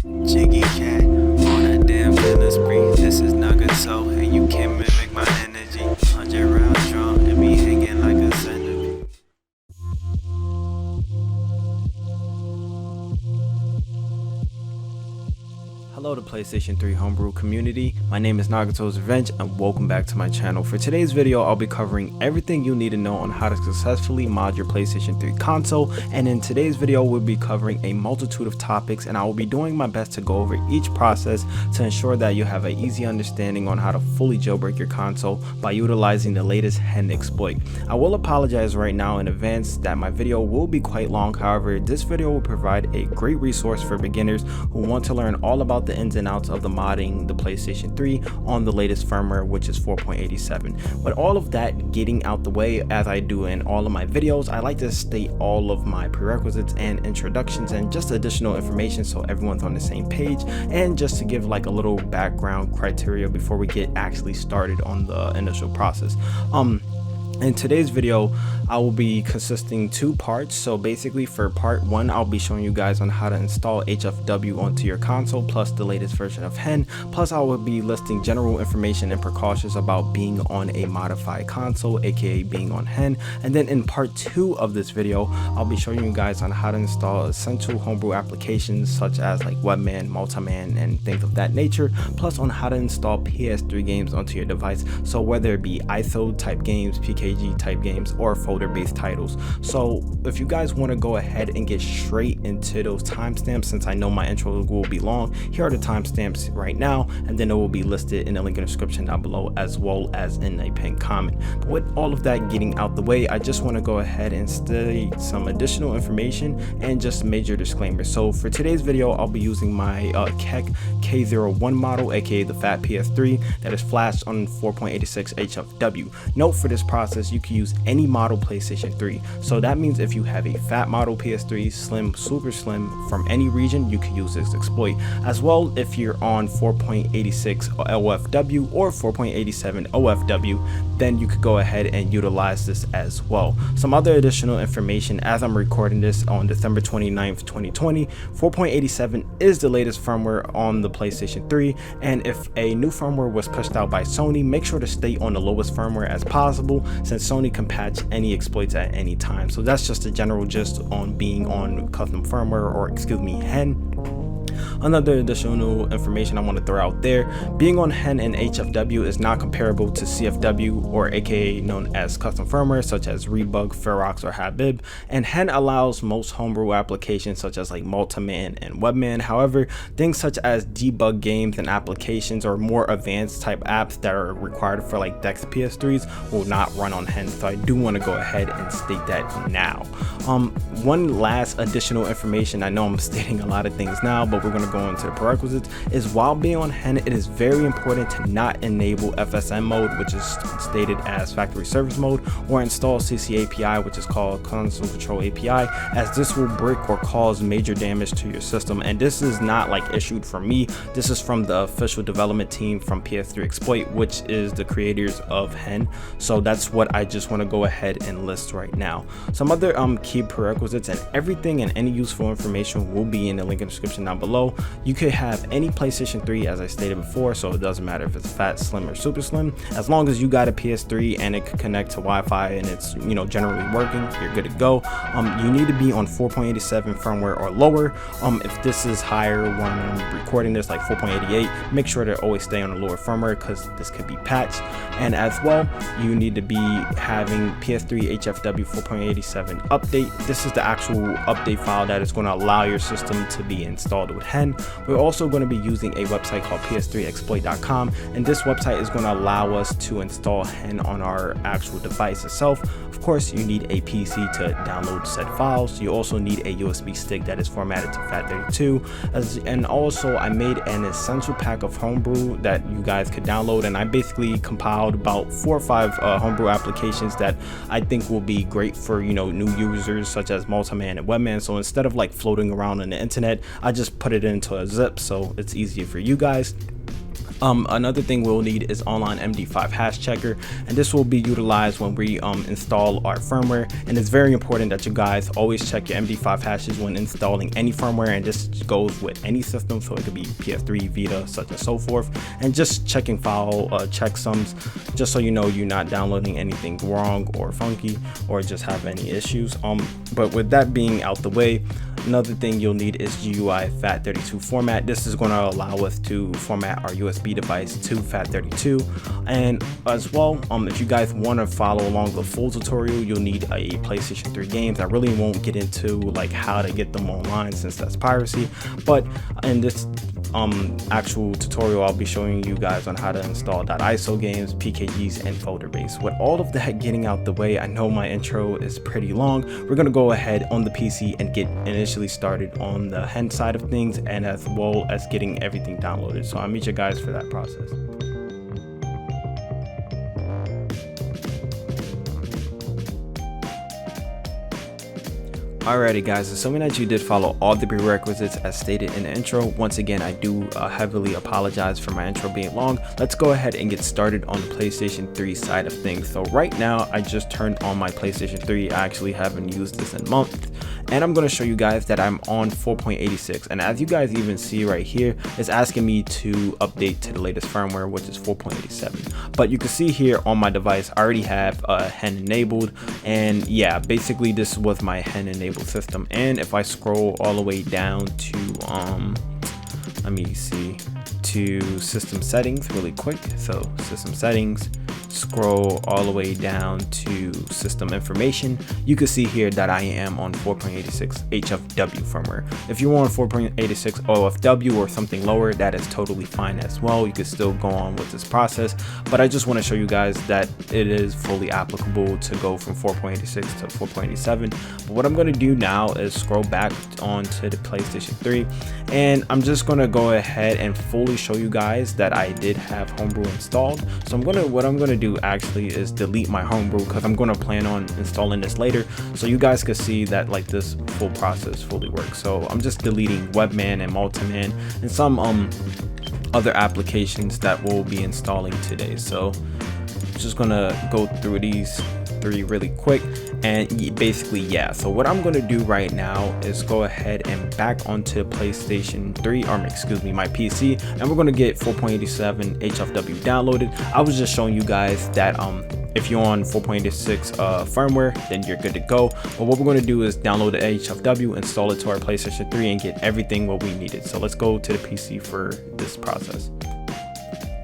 Jiggy cat on a damn killer spree. This is Nagato, and you can't mimic my energy. 100 rounds drawn and me hanging like a centipede. Hello to PlayStation 3 Homebrew community, my name is Nagato's Revenge and welcome back to my channel. For today's video, I'll be covering everything you need to know on how to successfully mod your PlayStation 3 console, and in today's video we'll be covering a multitude of topics and I will be doing my best to go over each process to ensure that you have an easy understanding on how to fully jailbreak your console by utilizing the latest HEN exploit. I will apologize right now in advance that my video will be quite long, however this video will provide a great resource for beginners who want to learn all about the ins and outs of the modding the PlayStation 3 on the latest firmware, which is 4.87. But all of that getting out the way, as I do in all of my videos, I like to state all of my prerequisites and introductions and just additional information so everyone's on the same page, and just to give like a little background criteria before we get actually started on the initial process. In today's video, I will be consisting two parts. So basically for part one, I'll be showing you guys on how to install HFW onto your console plus the latest version of HEN. Plus I will be listing general information and precautions about being on a modified console, aka being on HEN. And then in part two of this video, I'll be showing you guys on how to install essential homebrew applications such as like webMAN, multiMan, and things of that nature. Plus on how to install PS3 games onto your device. So whether it be ISO type games, PKG type games, or folder based titles. So if you guys want to go ahead and get straight into those timestamps, since I know my intro will be long, here are the timestamps right now, and then it will be listed in the link in the description down below as well as in a pinned comment. But with all of that getting out the way, I just want to go ahead and state some additional information and just major disclaimers. So for today's video, I'll be using my Keck K01 model, aka the FAT PS3, that is flashed on 4.86 HFW. Note for this process, you can use any model PlayStation 3. So that means if you have a fat model PS3, slim, super slim from any region, you can use this exploit. As well, if you're on 4.86 OFW or 4.87 OFW, then you could go ahead and utilize this as well. Some other additional information: as I'm recording this on December 29th, 2020, 4.87 is the latest firmware on the PlayStation 3, and if a new firmware was pushed out by Sony, make sure to stay on the lowest firmware as possible, since Sony can patch any exploits at any time. So that's just a general gist on being on custom firmware, or excuse me, HEN. Another additional information I want to throw out there: being on HEN and HFW is not comparable to CFW, or aka known as custom firmware such as Rebug, Ferox, or Habib, and HEN allows most homebrew applications such as like multiMan and webMAN. However, things such as debug games and applications or more advanced type apps that are required for like DeX PS3s will not run on HEN, so I do want to go ahead and state that now. One last additional information, I know I'm stating a lot of things now, but we're going to go into the prerequisites, is while being on HEN, it is very important to not enable FSM mode, which is stated as factory service mode, or install CC API, which is called console control API, as this will break or cause major damage to your system. And this is not like issued from me, this is from the official development team from PS3 Exploit, which is the creators of HEN. So that's what I just want to go ahead and list right now. Some other key prerequisites, and everything and any useful information will be in the link in the description down below. You could have any PlayStation 3, as I stated before, so it doesn't matter if it's fat, slim, or super slim. As long as you got a PS3 and it can connect to Wi-Fi and it's, you know, generally working, you're good to go. You need to be on 4.87 firmware or lower. If this is higher when I'm recording this, like 4.88, make sure to always stay on the lower firmware because this could be patched. And as well, you need to be having PS3 HFW 4.87 update. This is the actual update file that is going to allow your system to be installed with HEN. We're also going to be using a website called ps3exploit.com, and this website is going to allow us to install HEN on our actual device itself. Of course, you need a PC to download said files. You also need a USB stick that is formatted to FAT32, and also I made an essential pack of homebrew that you guys could download, and I basically compiled about 4 or 5 homebrew applications that I think will be great for, you know, new users such as multiMan and webMAN. So instead of like floating around on the internet, I just put it into a zip so it's easier for you guys. Another thing we'll need is OnlineMD5 hash checker, and this will be utilized when we install our firmware. And it's very important that you guys always check your MD5 hashes when installing any firmware, and this goes with any system, so it could be PS3, Vita, such and so forth. And just checking file checksums, just so you know you're not downloading anything wrong or funky or just have any issues. But with that being out the way, another thing you'll need is GUI FAT32 format. This is going to allow us to format our USB device to FAT32. And as well, if you guys want to follow along the full tutorial, you'll need a PlayStation 3 games. I really won't get into like how to get them online since that's piracy, but in this actual tutorial I'll be showing you guys on how to install .iso games, PKGs, and folder base. With all of that getting out the way, I know my intro is pretty long. We're gonna go ahead on the PC and get initially started on the HEN side of things, and as well as getting everything downloaded. So I'll meet you guys for that process. Alrighty guys, assuming that you did follow all the prerequisites as stated in the intro, once again I do heavily apologize for my intro being long. Let's go ahead and get started on the PlayStation 3 side of things. So right now I just turned on my PlayStation 3. I actually haven't used this in a month, and I'm going to show you guys that I'm on 4.86, and as you guys even see right here, it's asking me to update to the latest firmware, which is 4.87. but you can see here on my device I already have HEN enabled, and yeah, basically this was my HEN enabled system. And if I scroll all the way down to let me see, to system settings really quick, so system settings, scroll all the way down to system information, you can see here that I am on 4.86 HFW firmware. If you're on 4.86 OFW or something lower, that is totally fine as well. You could still go on with this process, but I just want to show you guys that it is fully applicable to go from 4.86 to 4.87. But what I'm going to do now is scroll back onto the PlayStation 3, and I'm just going to go ahead and fully show you guys that I did have Homebrew installed. So what I'm gonna do actually is delete my Homebrew, because I'm gonna plan on installing this later, so you guys can see that like this full process fully works. So I'm just deleting webMAN and multiMan and some other applications that we'll be installing today. So I'm just gonna go through these three really quick, and basically yeah, so what I'm going to do right now is go ahead and back onto PlayStation 3, or excuse me, my PC, and we're going to get 4.87 HFW downloaded. I was just showing you guys that if you're on 4.86 firmware, then you're good to go. But what we're going to do is download the HFW, install it to our PlayStation 3, and get everything what we needed. So let's go to the PC for this process.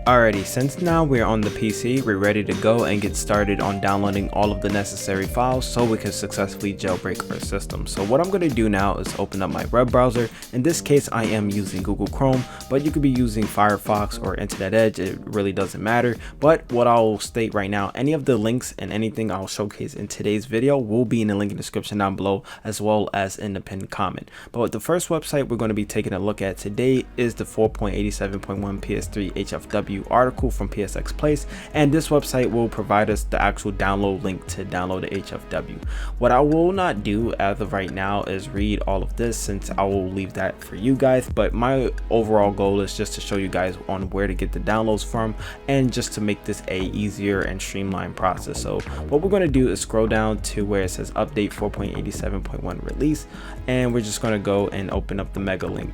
Alrighty, since now we're on the PC, we're ready to go and get started on downloading all of the necessary files so we can successfully jailbreak our system. So what I'm going to do now is open up my web browser. In this case I am using Google Chrome, but you could be using Firefox or Internet Edge, it really doesn't matter. But what I'll state right now, any of the links and anything I'll showcase in today's video will be in the link in the description down below, as well as in the pinned comment. But the first website we're going to be taking a look at today is the 4.87.1 PS3 HFW article from PSX Place, and this website will provide us the actual download link to download the HFW. What I will not do as of right now is read all of this, since I will leave that for you guys, but my overall goal is just to show you guys on where to get the downloads from, and just to make this a easier and streamlined process. So what we're going to do is scroll down to where it says update 4.87.1 release, and we're just going to go and open up the mega link.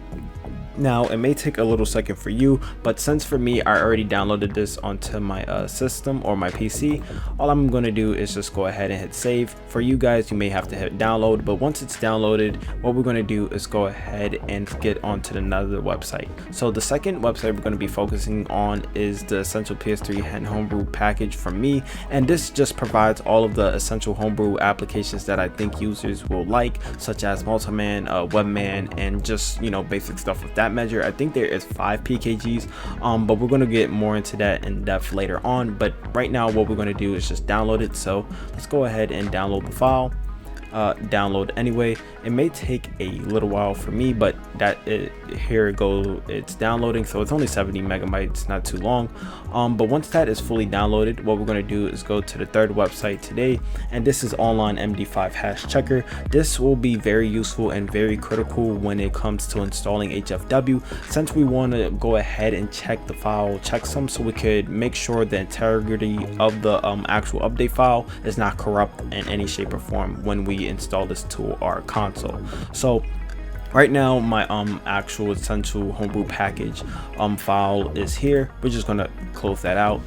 Now it may take a little second for you, but since for me I already downloaded this onto my system or my PC, all I'm going to do is just go ahead and hit save. For you guys, you may have to hit download, but once it's downloaded, what we're going to do is go ahead and get onto another website. So the second website we're going to be focusing on is the Essential PS3 HEN Homebrew package from me, and this just provides all of the essential homebrew applications that I think users will like, such as multiMan, webMAN, and just, you know, basic stuff with that measure. I think there is 5 PKGs, but we're going to get more into that in depth later on. But right now what we're going to do is just download it. So let's go ahead and download the file. download anyway. It may take a little while for me, but here it goes, it's downloading. So it's only 70 megabytes, not too long. But once that is fully downloaded, what we're going to do is go to the third website today, and this is OnlineMD5 Checker. This will be very useful and very critical when it comes to installing HFW, since we want to go ahead and check the file checksum, so we could make sure the integrity of the actual update file is not corrupt in any shape or form when we install this to our console. So right now my actual essential homebrew package file is here. We're just gonna close that out.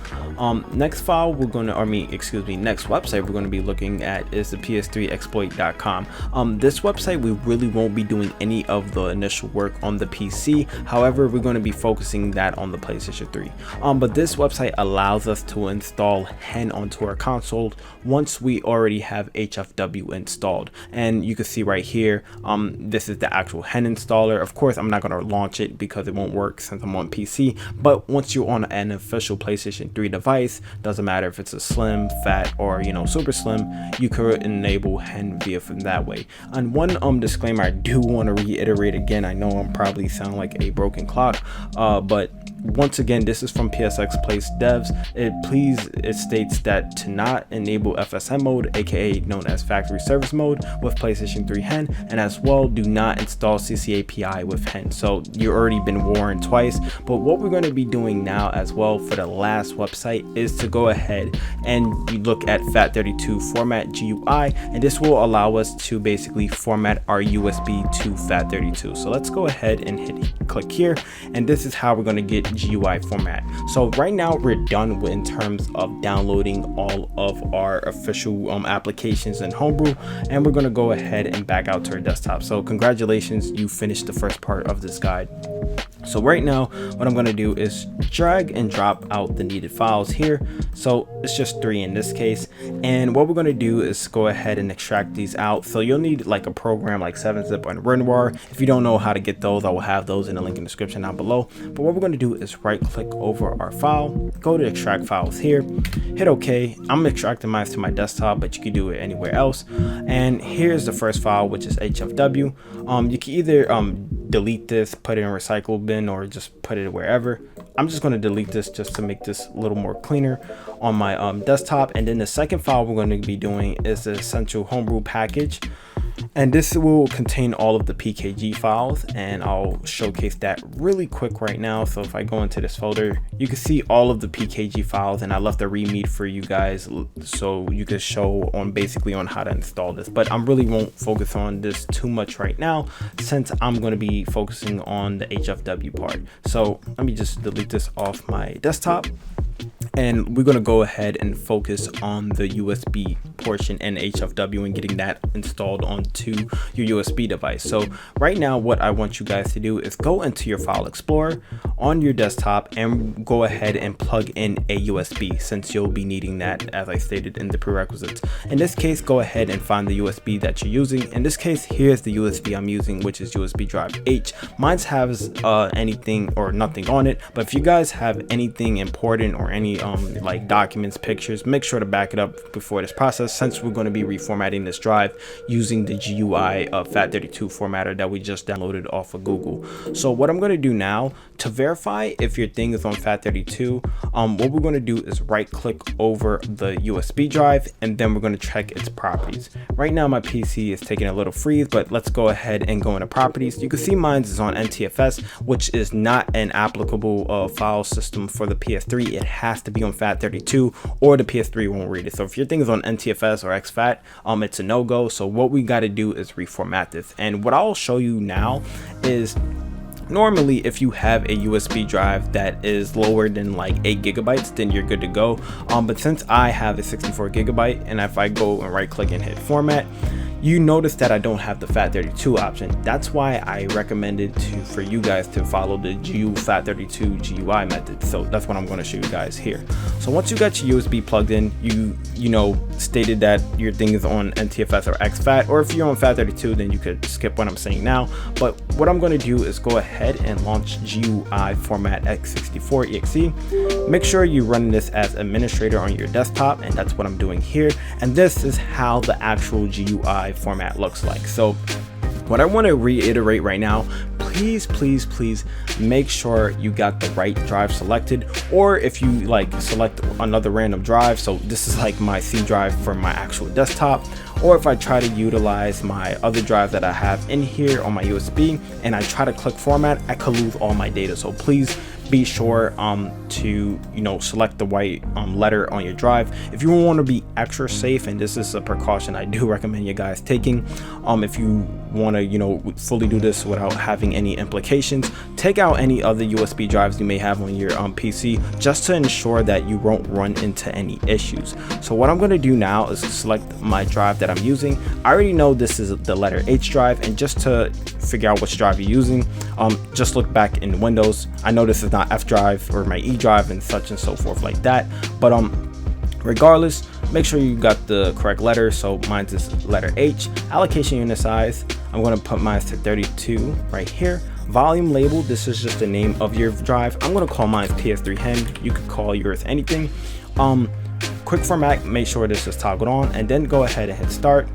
Next file we're gonna, next website we're gonna be looking at is the PS3exploit.com. This website we really won't be doing any of the initial work on the PC. However, we're going to be focusing that on the PlayStation 3. But this website allows us to install HEN onto our console once we already have HFW installed. And you can see right here, this is the actual HEN installer. Of course, I'm not going to launch it because it won't work since I'm on PC. But once you're on an official PlayStation 3 device, doesn't matter if it's a slim, fat, or super slim, you could enable HEN via from that way. And one disclaimer I do want to reiterate again, I know I'm probably sound like a broken clock, but once again, this is from PSX Place Devs. It states that to not enable FSM mode, aka known as factory service mode, with PlayStation 3 HEN, and as well do not install CCAPI with HEN. So you've already been warned twice. But what we're going to be doing now as well for the last website is to go ahead and you look at FAT32 format GUI, and this will allow us to basically format our USB to FAT32. So let's go ahead and click here, and this is how we're going to get GUI format. So right now we're done in terms of downloading all of our official applications in Homebrew, and we're going to go ahead and back out to our desktop. So congratulations, you finished the first part of this guide. So right now what I'm going to do is drag and drop out the needed files here. So it's just 3 in this case, and what we're going to do is go ahead and extract these out. So you'll need like a program like 7-zip and WinRAR. If you don't know how to get those, I will have those in the link in the description down below. But what we're going to do is right click over our file, go to extract files here, hit OK. I'm extracting mine to my desktop, but you can do it anywhere else. And here's the first file, which is HFW. You can either delete this, put it in recycle bin, or just put it wherever. I'm just going to delete this just to make this a little more cleaner on my desktop. And then the second file we're going to be doing is the essential homebrew package, and this will contain all of the PKG files, and I'll showcase that really quick right now. So if I go into this folder, you can see all of the PKG files, and I left a readme for you guys so you can show on basically on how to install this. But I really won't focus on this too much right now, since I'm going to be focusing on the HFW part. So let me just delete this off my desktop, and we're going to go ahead and focus on the USB portion and HFW and getting that installed onto your USB device. So right now what I want you guys to do is go into your file explorer on your desktop and go ahead and plug in a USB, since you'll be needing that, as I stated in the prerequisites. In this case, go ahead and find the USB that you're using. In this case, here's the USB I'm using, which is USB drive H. Mine has anything or nothing on it, but if you guys have anything important or any like documents, pictures, make sure to back it up before this process, since we're going to be reformatting this drive using the GUI FAT32 formatter that we just downloaded off of Google. So what I'm going to do now to verify if your thing is on FAT32, what we're going to do is right click over the USB drive, and then we're going to check its properties. Right now my PC is taking a little freeze, but let's go ahead and go into properties. You can see mine is on NTFS, which is not an applicable file system for the PS3. It has to be on FAT32 or the PS3 won't read it. So if your thing is on NTFS or exFAT, it's a no-go. So what we got to do is reformat this, and what I'll show you now is normally if you have a USB drive that is lower than like 8 gigabytes, then you're good to go. But since I have a 64 gigabyte, and if I go and right click and hit format, you notice that I don't have the FAT32 option. That's why I recommended for you guys to follow the GUI FAT32 GUI method. So that's what I'm going to show you guys here. So once you got your USB plugged in, you know stated that your thing is on NTFS or exFAT, or if you're on FAT32, then you could skip what I'm saying now. But what I'm going to do is go ahead and launch GUI Format x64 exe. Make sure you run this as administrator on your desktop, and that's what I'm doing here. And this is how the actual GUI format looks like. So what I want to reiterate right now, please make sure you got the right drive selected, or if you like select another random drive. So this is like my C drive for my actual desktop, or if I try to utilize my other drive that I have in here on my USB and I try to click format, I could lose all my data. So please be sure to select the right letter on your drive if you want to be extra safe. And this is a precaution I do recommend you guys taking. If you want to fully do this without having any implications, take out any other USB drives you may have on your PC, just to ensure that you won't run into any issues. So what I'm going to do now is select my drive that I'm using. I already know this is the letter H drive, and just to figure out which drive you're using, just look back in Windows. I know this is not F drive or my E drive and such and so forth like that, but regardless, make sure you got the correct letter. So mine's is letter H. Allocation unit size, I'm going to put mine to 32 right here. Volume label, this is just the name of your drive. I'm going to call mine PS3 HEN. You could call yours anything. Quick format, make sure this is toggled on, and then go ahead and hit start.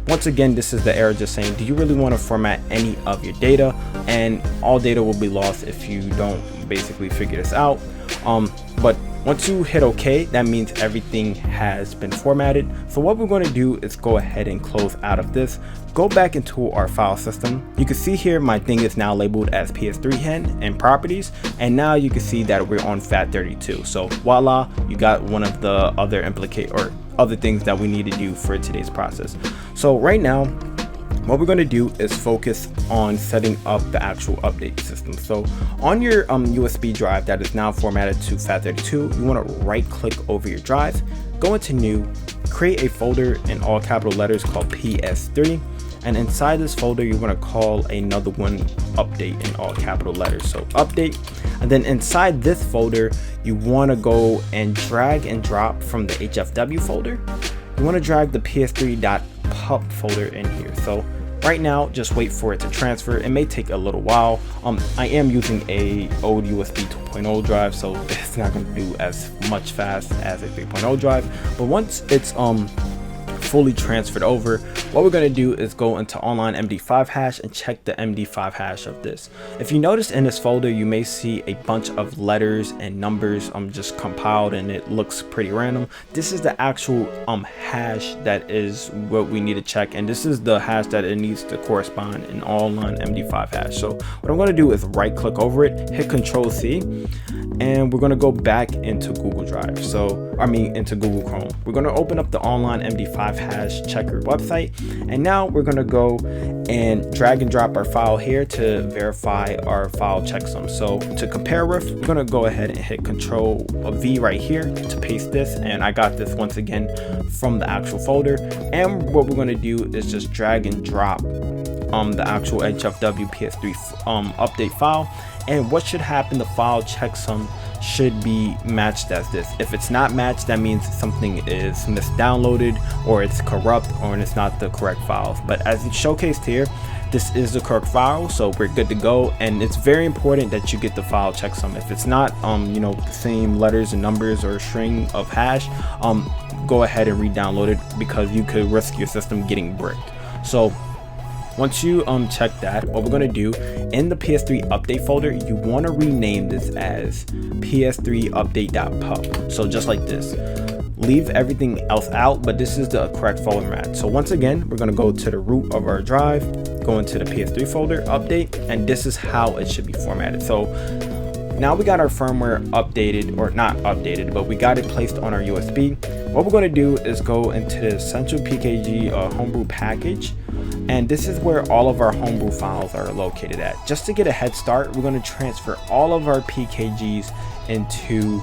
Once again, this is the error just saying, do you really want to format any of your data? And all data will be lost if you don't basically figure this out. But once you hit OK, that means everything has been formatted. So what we're going to do is go ahead and close out of this, go back into our file system. You can see here my thing is now labeled as PS3 HEN and properties, and now you can see that we're on FAT32. So voila, you got one of the other other things that we need to do for today's process. So right now, what we're going to do is focus on setting up the actual update system. So on your USB drive that is now formatted to FAT32, you want to right click over your drive, go into new, create a folder in all capital letters called PS3, and inside this folder you want to call another one update in all capital letters, so update. And then inside this folder you want to go and drag and drop from the HFW folder, you want to drag the PS3.PUP folder in here. So right now, just wait for it to transfer. It may take a little while. I am using a old USB 2.0 drive, so it's not going to do as much fast as a 3.0 drive. But once it's fully transferred over, what we're going to do is go into OnlineMD5 hash and check the MD5 hash of this. If you notice in this folder, you may see a bunch of letters and numbers just compiled, and it looks pretty random. This is the actual hash that is what we need to check, and this is the hash that it needs to correspond in OnlineMD5 hash. So what I'm going to do is right click over it, hit Control C, and we're going to go back into Google Drive. Into Google Chrome. We're going to open up the OnlineMD5 hash checker website, and now we're going to go and drag and drop our file here to verify our file checksum. So to compare with, we're going to go ahead and hit Control V right here to paste this, and I got this once again from the actual folder. And what we're going to do is just drag and drop the actual HFW PS3 update file. And what should happen, the file checksum should be matched as this. If it's not matched, that means something is misdownloaded, or it's corrupt, or it's not the correct files. But as it's showcased here, this is the correct file, so we're good to go. And it's very important that you get the file checksum. If it's not the same letters and numbers or a string of hash, go ahead and re-download it, because you could risk your system getting bricked. So once you check that, what we're going to do in the PS3 update folder, you want to rename this as PS3 update.pup. So just like this, leave everything else out, but this is the correct format. So once again, we're going to go to the root of our drive, go into the PS3 folder, update, and this is how it should be formatted. So now we got our firmware updated, or not updated, but we got it placed on our USB. What we're going to do is go into the Essential PKG Homebrew package, and this is where all of our Homebrew files are located at. Just to get a head start, we're going to transfer all of our PKGs into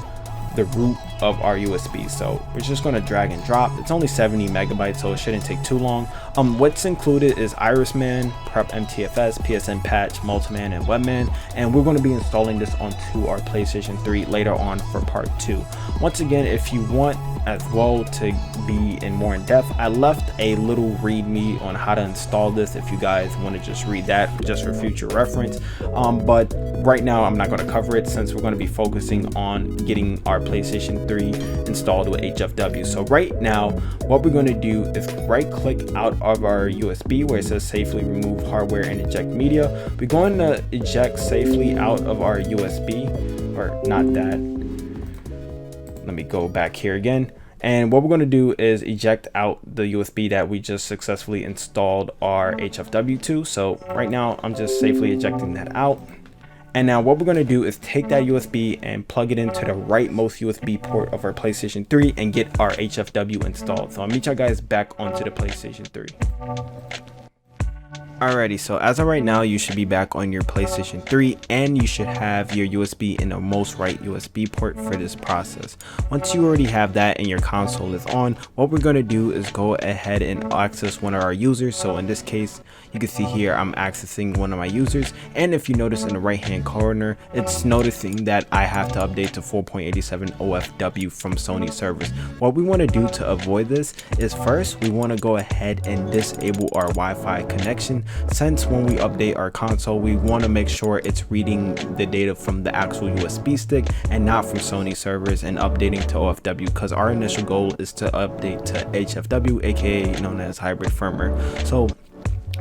the root of our USB. So we're just going to drag and drop. It's only 70 megabytes, so it shouldn't take too long. What's included is IRISMAN, Prep NTFS, PSN Patch, multiMan, and webMAN, and we're going to be installing this onto our PlayStation 3 later on for part 2. Once again, if you want as well to be in more in depth, I left a little readme on how to install this if you guys want to just read that just for future reference. But right now I'm not going to cover it since we're going to be focusing on getting our PlayStation 3 installed with HFW. So right now what we're going to do is right click out of our USB where it says safely remove hardware and eject media. We're going to eject safely out of our USB, or not that. Let me go back here again. And what we're going to do is eject out the USB that we just successfully installed our HFW to. So right now I'm just safely ejecting that out. And now what we're going to do is take that USB and plug it into the rightmost USB port of our PlayStation 3 and get our HFW installed. So I'll meet you guys back onto the PlayStation 3. Alrighty, so as of right now, you should be back on your PlayStation 3 and you should have your USB in the most right USB port for this process. Once you already have that and your console is on, what we're going to do is go ahead and access one of our users. So in this case, you can see here I'm accessing one of my users, and if you notice in the right hand corner, it's noticing that I have to update to 4.87 OFW from Sony servers. What we want to do to avoid this is first we want to go ahead and disable our Wi-Fi connection, since when we update our console we want to make sure it's reading the data from the actual USB stick and not from Sony servers and updating to OFW, because our initial goal is to update to HFW, aka known as hybrid firmware. So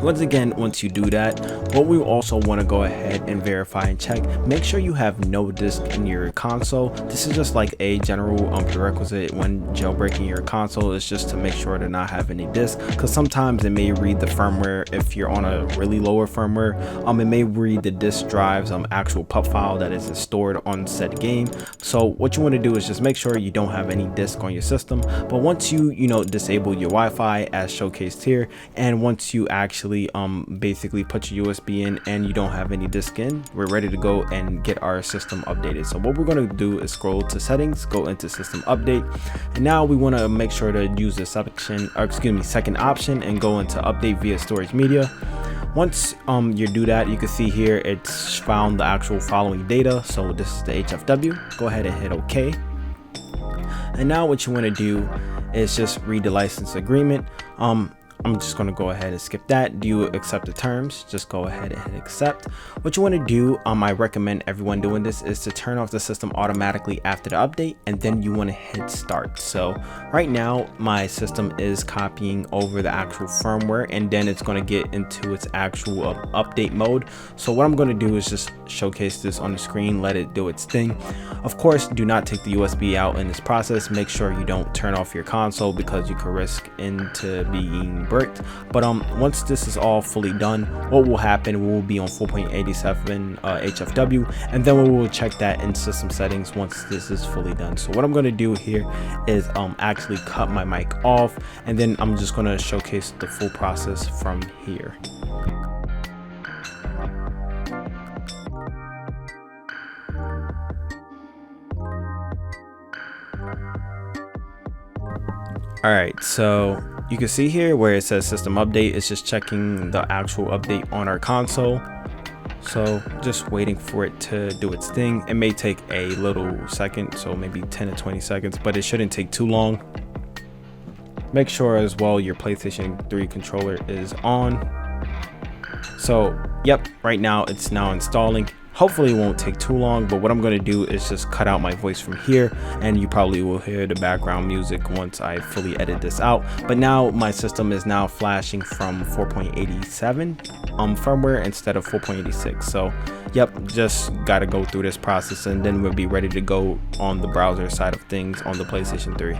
once again, once you do that, what we also want to go ahead and verify and check, make sure you have no disk in your console. This is just like a general prerequisite when jailbreaking your console, is just to make sure to not have any disk, because sometimes it may read the firmware. If you're on a really lower firmware, it may read the disk drive's actual PUP file that is stored on said game. So what you want to do is just make sure you don't have any disk on your system. But once you disable your Wi-Fi as showcased here, and once you actually basically put your USB in and you don't have any disk in, we're ready to go and get our system updated. So what we're going to do is scroll to settings, go into system update, and now we want to make sure to use the second option and go into update via storage media. Once you do that, you can see here it's found the actual following data. So this is the HFW. Go ahead and hit OK. And now what you want to do is just read the license agreement. I'm just going to go ahead and skip that. Do you accept the terms? Just go ahead and hit accept. What you want to do, I recommend everyone doing this, is to turn off the system automatically after the update, and then you want to hit start. So right now my system is copying over the actual firmware, and then it's going to get into its actual update mode. So what I'm going to do is just showcase this on the screen, let it do its thing. Of course, do not take the USB out in this process. Make sure you don't turn off your console, because you could risk into being bricked. But once this is all fully done, what will happen, we will be on 4.87 HFW, and then we will check that in system settings once this is fully done. So what I'm going to do here is actually cut my mic off, and then I'm just going to showcase the full process from here. Alright, so you can see here where it says system update, it's just checking the actual update on our console. So just waiting for it to do its thing. It may take a little second, so maybe 10 to 20 seconds, but it shouldn't take too long. Make sure as well your PlayStation 3 controller is on. So yep, right now it's now installing. Hopefully it won't take too long, but what I'm going to do is just cut out my voice from here, and you probably will hear the background music once I fully edit this out. But now my system is now flashing from 4.87 firmware instead of 4.86. So yep, just got to go through this process, and then we'll be ready to go on the browser side of things on the PlayStation 3.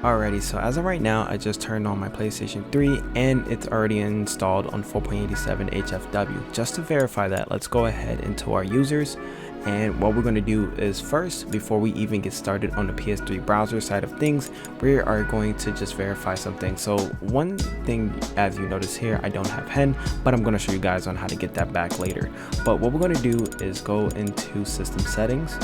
Alrighty, so as of right now, I just turned on my PlayStation 3 and it's already installed on 4.87 HFW. Just to verify that, let's go ahead into our users. And what we're going to do is first, before we even get started on the PS3 browser side of things, we are going to just verify something. So one thing, as you notice here, I don't have HEN, but I'm going to show you guys on how to get that back later. But what we're going to do is go into system settings,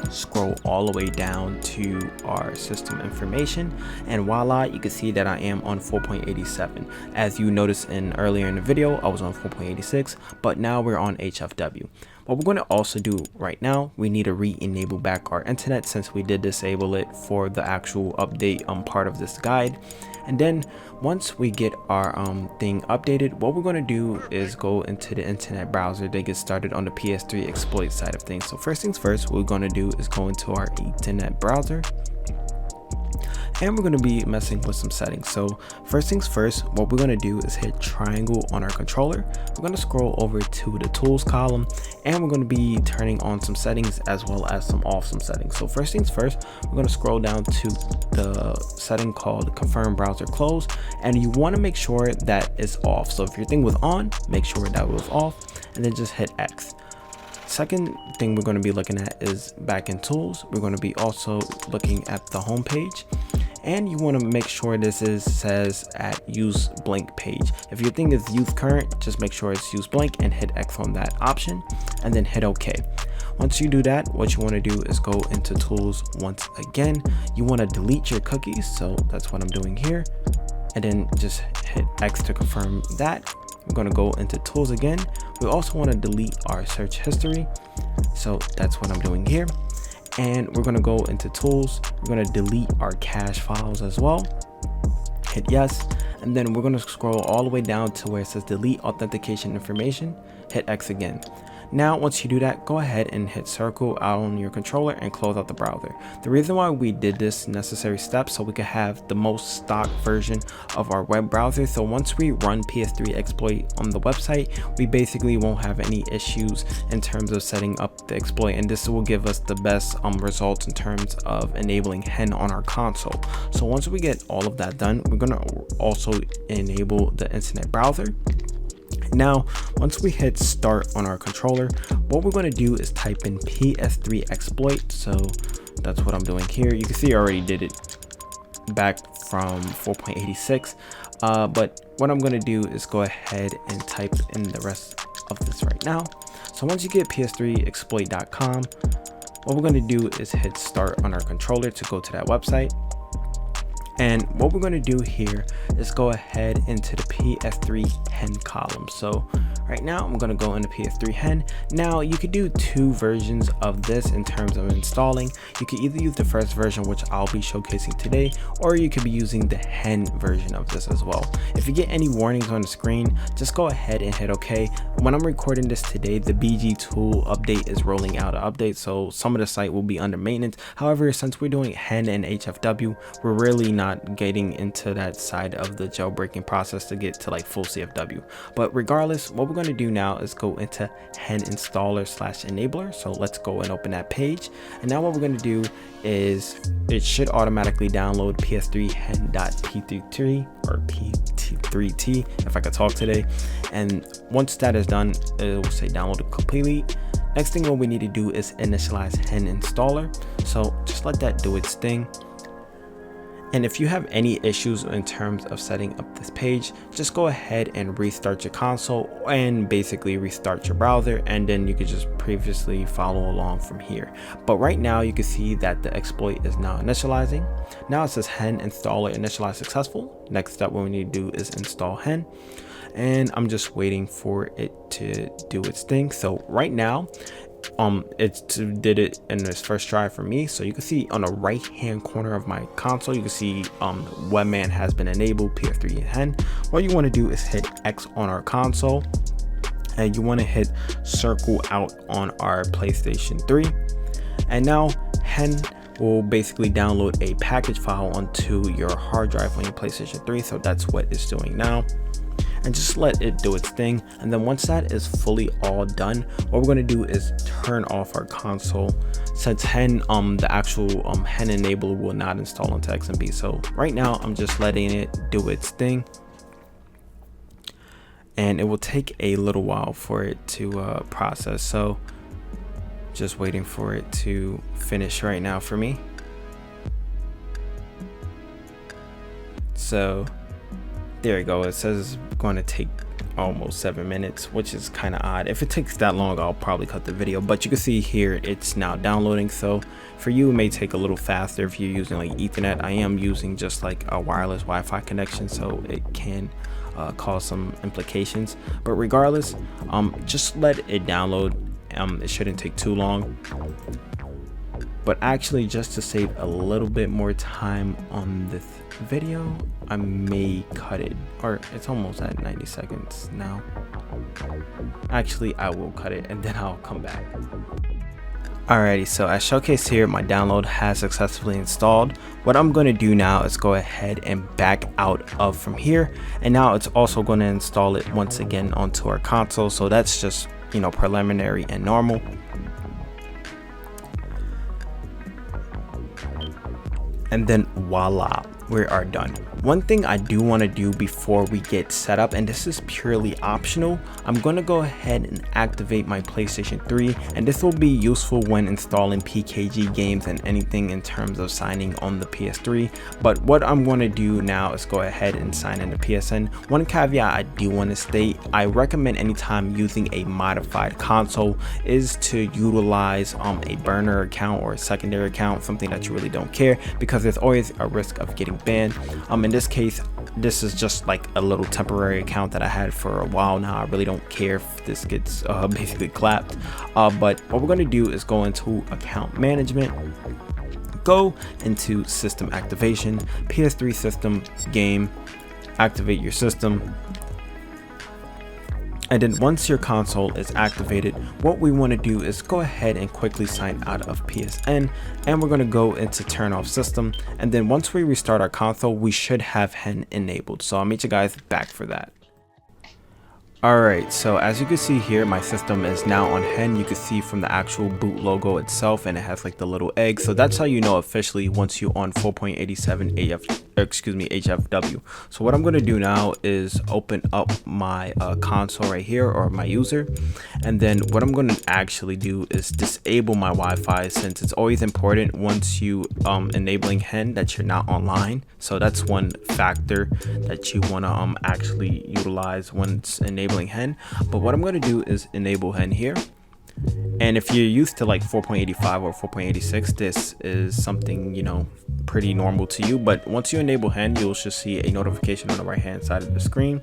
scroll all the way down to our system information, and voila, you can see that I am on 4.87. As you noticed earlier in the video, I was on 4.86, but now we're on HFW. What we're going to also do right now, we need to re-enable back our internet since we did disable it for the actual update part of this guide. And then once we get our thing updated, what we're going to do is go into the internet browser to get started on the PS3 exploit side of things. So first things first, what we're going to do is go into our internet browser, and we're going to be messing with some settings. So first things first, what we're going to do is hit triangle on our controller. We're going to scroll over to the tools column, and we're going to be turning on some settings as well as some off some settings. So first things first, we're going to scroll down to the setting called confirm browser close, and you want to make sure that it's off. So if your thing was on, make sure that was off, and then just hit X. Second thing we're going to be looking at is back in tools. We're going to be also looking at the home page, and you want to make sure this says at use blank page. If your thing is use current, just make sure it's use blank and hit X on that option, and then hit OK. Once you do that, what you want to do is go into tools once again. You want to delete your cookies, so that's what I'm doing here, and then just hit X to confirm that. We're going to go into tools again. We also want to delete our search history, so that's what I'm doing here. And we're going to go into tools, we're going to delete our cache files as well, hit yes, and then we're going to scroll all the way down to where it says delete authentication information, hit X again. Now once you do that, go ahead and hit circle out on your controller and close out the browser. The reason why we did this necessary step so we could have the most stock version of our web browser, so once we run PS3 exploit on the website, we basically won't have any issues in terms of setting up the exploit, and this will give us the best results in terms of enabling HEN on our console. So once we get all of that done, we're going to also enable the internet browser. Now, once we hit start on our controller, what we're going to do is type in PS3 exploit. So that's what I'm doing here. You can see I already did it back from 4.86. But what I'm going to do is go ahead and type in the rest of this right now. So once you get ps3exploit.com, what we're going to do is hit start on our controller to go to that website. And what we're going to do here is go ahead into the PS3 HEN column. So right now I'm going to go into PS3 HEN. Now you could do two versions of this in terms of installing. You could either use the first version, which I'll be showcasing today, or you could be using the HEN version of this as well. If you get any warnings on the screen, just go ahead and hit OK. When I'm recording this today, the BG tool update is rolling out an update, so some of the site will be under maintenance. However, since we're doing HEN and HFW, we're really not getting into that side of the jailbreaking process to get to like full CFW. But regardless, what we're going to do now is go into HEN installer / enabler. So let's go and open that page. And now what we're going to do is it should automatically download PS3 HEN.p33 or pt3t if I could talk today. And once that is done, it will say download completely. Next thing what we need to do is initialize HEN installer. So just let that do its thing. And if you have any issues in terms of setting up this page, just go ahead and restart your console and basically restart your browser, and then you could just previously follow along from here. But right now you can see that the exploit is now initializing. Now it says HEN installer initialize successful. Next step what we need to do is install HEN, and I'm just waiting for it to do its thing. So right now it did it in this first try for me. So you can see on the right hand corner of my console, you can see webMAN has been enabled, PS3 HEN. What you want to do is hit X on our console, and you want to hit circle out on our PlayStation 3, and now HEN will basically download a package file onto your hard drive on your PlayStation 3. So that's what it's doing now. and just let it do its thing. And then once that is fully all done, what we're going to do is turn off our console, since HEN the actual HEN enable will not install onto XMB. So right now I'm just letting it do its thing, and it will take a little while for it to process. So just waiting for it to finish right now for me. So there you go. It says it's going to take almost 7 minutes, which is kind of odd. If it takes that long, I'll probably cut the video, but you can see here it's now downloading. So for you, it may take a little faster if you're using like Ethernet. I am using just like a wireless Wi-Fi connection, so it can cause some implications, but regardless, just let it download. It shouldn't take too long. But actually, just to save a little bit more time on this video, I may cut it, or it's almost at 90 seconds now. Actually, I will cut it and then I'll come back. Alrighty, so as showcased here, my download has successfully installed. What I'm going to do now is go ahead and back out of from here, and now it's also going to install it once again onto our console. So that's just, you know, preliminary and normal. And then voila, we are done. One thing I do want to do before we get set up, and this is purely optional, I'm going to go ahead and activate my PlayStation 3, and this will be useful when installing PKG games and anything in terms of signing on the PS3. But what I'm going to do now is go ahead and sign in the PSN. One caveat I do want to state, I recommend anytime using a modified console is to utilize a burner account or a secondary account, something that you really don't care, because there's always a risk of getting banned. In this case, this is just like a little temporary account that I had for a while now. I really don't care if this gets basically clapped. But what we're going to do is go into account management, go into system activation, PS3 system game, activate your system. And then once your console is activated, what we want to do is go ahead and quickly sign out of PSN, and we're going to go into turn off system. And then once we restart our console, we should have HEN enabled. So I'll meet you guys back for that. Alright, so as you can see here, my system is now on HEN. You can see from the actual boot logo itself, and it has like the little egg. So that's how you know officially once you're on 4.87 HFW. So what I'm going to do now is open up my console right here, or my user, and then what I'm going to actually do is disable my Wi-Fi, since it's always important once you enabling HEN that you're not online. So that's one factor that you want to actually utilize once enabling HEN. But what I'm going to do is enable HEN here. And if you're used to like 4.85 or 4.86, this is something, you know, pretty normal to you. But once you enable HEN, you'll just see a notification on the right hand side of the screen,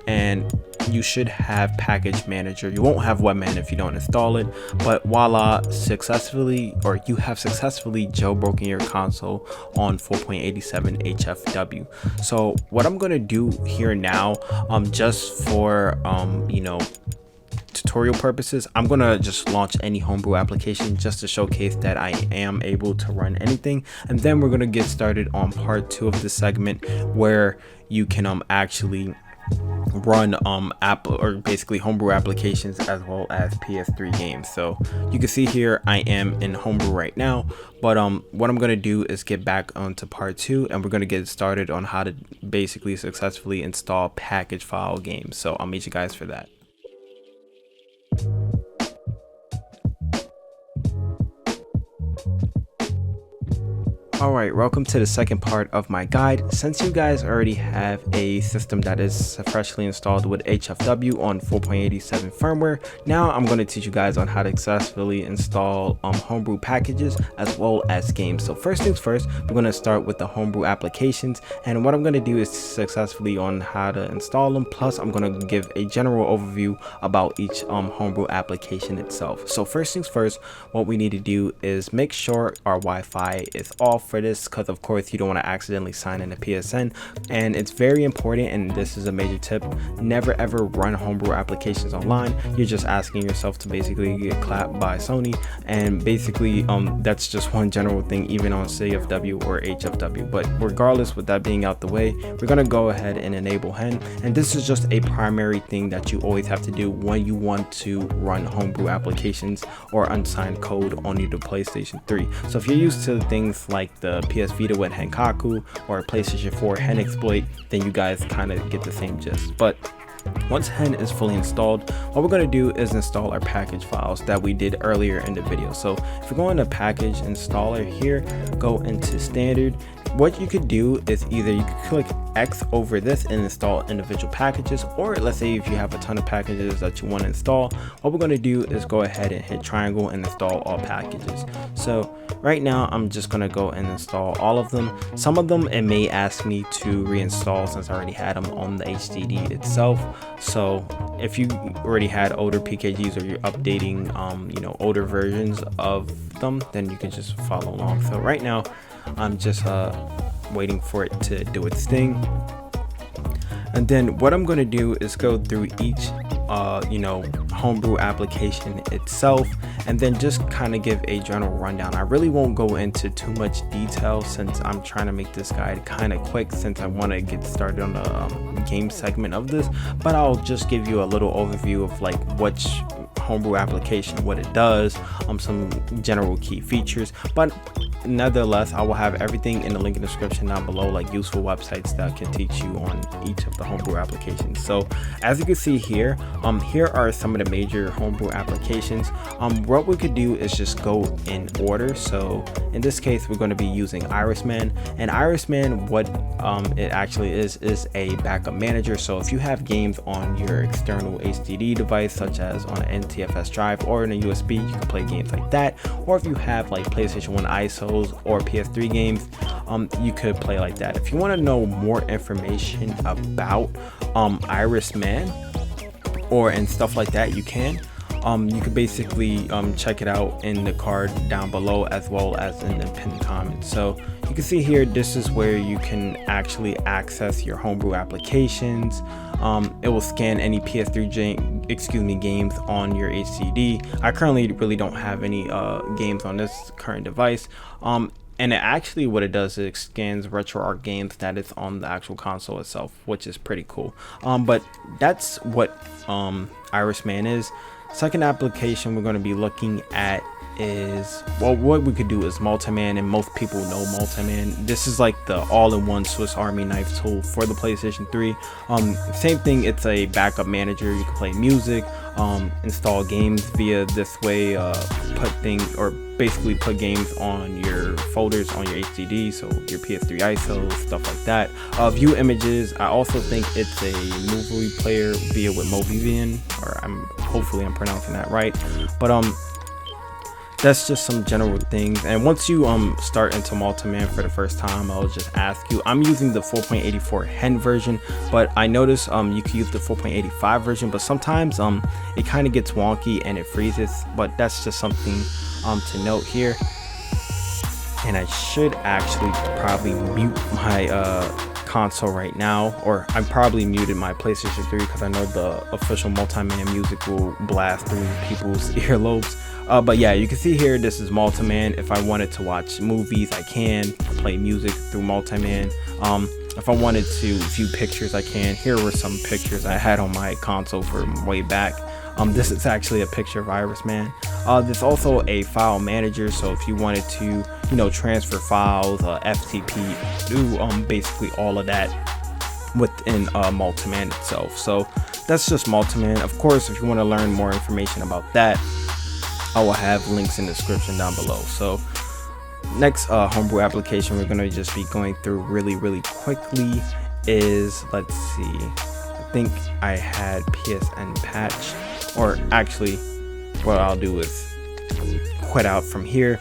and you should have package manager. You won't have webMAN if you don't install it, but voila, successfully, or you have successfully jailbroken your console on 4.87 HFW. So what I'm going to do here now, just for you know, tutorial purposes, I'm gonna just launch any homebrew application just to showcase that I am able to run anything, and then we're gonna get started on part 2 of this segment, where you can actually run app, or basically homebrew applications, as well as PS3 games. So you can see here I am in homebrew right now, but what I'm gonna do is get back onto part 2, and we're gonna get started on how to basically successfully install package file games. So I'll meet you guys for that. Alright, welcome to the second part of my guide. Since you guys already have a system that is freshly installed with HFW on 4.87 firmware, now I'm going to teach you guys on how to successfully install homebrew packages as well as games. So first things first, we're going to start with the homebrew applications, and what I'm going to do is successfully on how to install them, plus I'm going to give a general overview about each homebrew application itself. So first things first, what we need to do is make sure our Wi-Fi is off. off for this because of course you don't want to accidentally sign into PSN, and it's very important, and this is a major tip: never ever run homebrew applications online. You're just asking yourself to basically get clapped by Sony, and basically that's just one general thing, even on CFW or HFW. But regardless, with that being out the way, we're going to go ahead and enable HEN, and this is just a primary thing that you always have to do when you want to run homebrew applications or unsigned code on your PlayStation 3. So if you're used to things like the PS Vita with Henkaku or PlayStation 4 HEN exploit, then you guys kind of get the same gist. But once HEN is fully installed, what we're going to do is install our package files that we did earlier in the video. So if you go into package installer here, go into standard. What you could do is either you could click X over this and install individual packages, or let's say if you have a ton of packages that you want to install, what we're going to do is go ahead and hit triangle and install all packages. So right now I'm just going to go and install all of them. Some of them it may ask me to reinstall since I already had them on the HDD itself. So if you already had older PKGs or you're updating older versions of them, then you can just follow along. So right now I'm just waiting for it to do its thing, and then what I'm going to do is go through each homebrew application itself, and then just kind of give a general rundown. I really won't go into too much detail since I'm trying to make this guide kind of quick, since I want to get started on the game segment of this, but I'll just give you a little overview of like which homebrew application, what it does, some general key features. But nevertheless, I will have everything in the link in the description down below, like useful websites that can teach you on each of the homebrew applications. So as you can see here, here are some of the major homebrew applications. What we could do is just go in order. So in this case, we're going to be using IRISMAN, and IRISMAN, what it actually is a backup manager. So if you have games on your external HDD device, such as on an NTFS drive or in a USB, you can play games like that. Or if you have like PlayStation 1 ISOs or PS3 games, you could play like that. If you want to know more information about IRISMAN and stuff like that, you can. You can basically check it out in the card down below, as well as in the pinned comment. So you can see here, this is where you can actually access your homebrew applications. It will scan any PS3 games on your HDD. I currently really don't have any games on this current device. And it actually, what it does is it scans RetroArch games that is on the actual console itself, which is pretty cool. But that's what IRISMAN is. Second application we're going to be looking at is, well, what we could do is multiMan, and most people know multiMan. This is like the all-in-one Swiss Army knife tool for the PlayStation 3. Same thing, it's a backup manager. You can play music, install games via this way, basically put games on your folders on your HDD, so your PS3 ISO, stuff like that. View images. I also think it's a movie player via with multiMan, or hopefully I'm pronouncing that right. But that's just some general things. And once you start into multiMan for the first time, I'll just ask you, I'm using the 4.84 HEN version, but I notice you can use the 4.85 version, but sometimes it kind of gets wonky and it freezes. But that's just something to note here. And I should actually probably mute my console right now, or I'm probably muted my PlayStation 3 because I know the official multiMan music will blast through people's earlobes. But yeah, you can see here, this is multiMan. If I wanted to watch movies, I can play music through multiMan. If I wanted to view pictures, I can. Here were some pictures I had on my console from way back. This is actually a picture of IRISMAN. There's also a file manager, so if you wanted to, transfer files, FTP, do basically all of that within multiMan itself. So that's just multiMan. Of course, if you want to learn more information about that, I will have links in the description down below. So next homebrew application we're going to just be going through really quickly is, let's see, I think I had PSN Patch, or actually what I'll do is quit out from here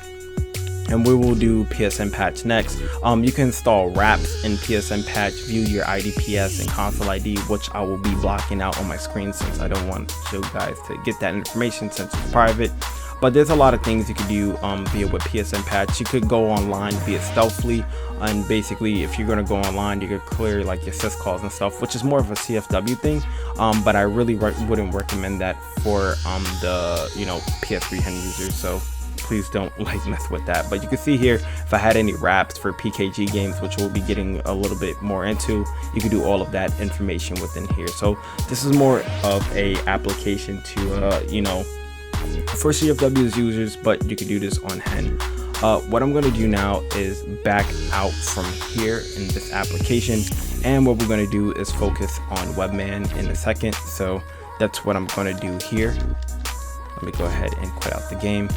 and we will do PSN Patch next. You can install wraps in PSN Patch, view your IDPS and console ID, which I will be blocking out on my screen since I don't want you guys to get that information since it's private. But there's a lot of things you could do via with PSN Patch. You could go online via stealthily, and basically if you're going to go online, you could clear like your syscalls and stuff, which is more of a CFW thing. But I really wouldn't recommend that for the PS3 HEN users. So please don't like mess with that. But you can see here, if I had any wraps for PKG games, which we'll be getting a little bit more into, you can do all of that information within here. So this is more of a application to for CFW's users, but you can do this on HEN. What I'm going to do now is back out from here in this application, and what we're going to do is focus on webMAN in a second. So that's what I'm going to do here. Let me go ahead and quit out the game,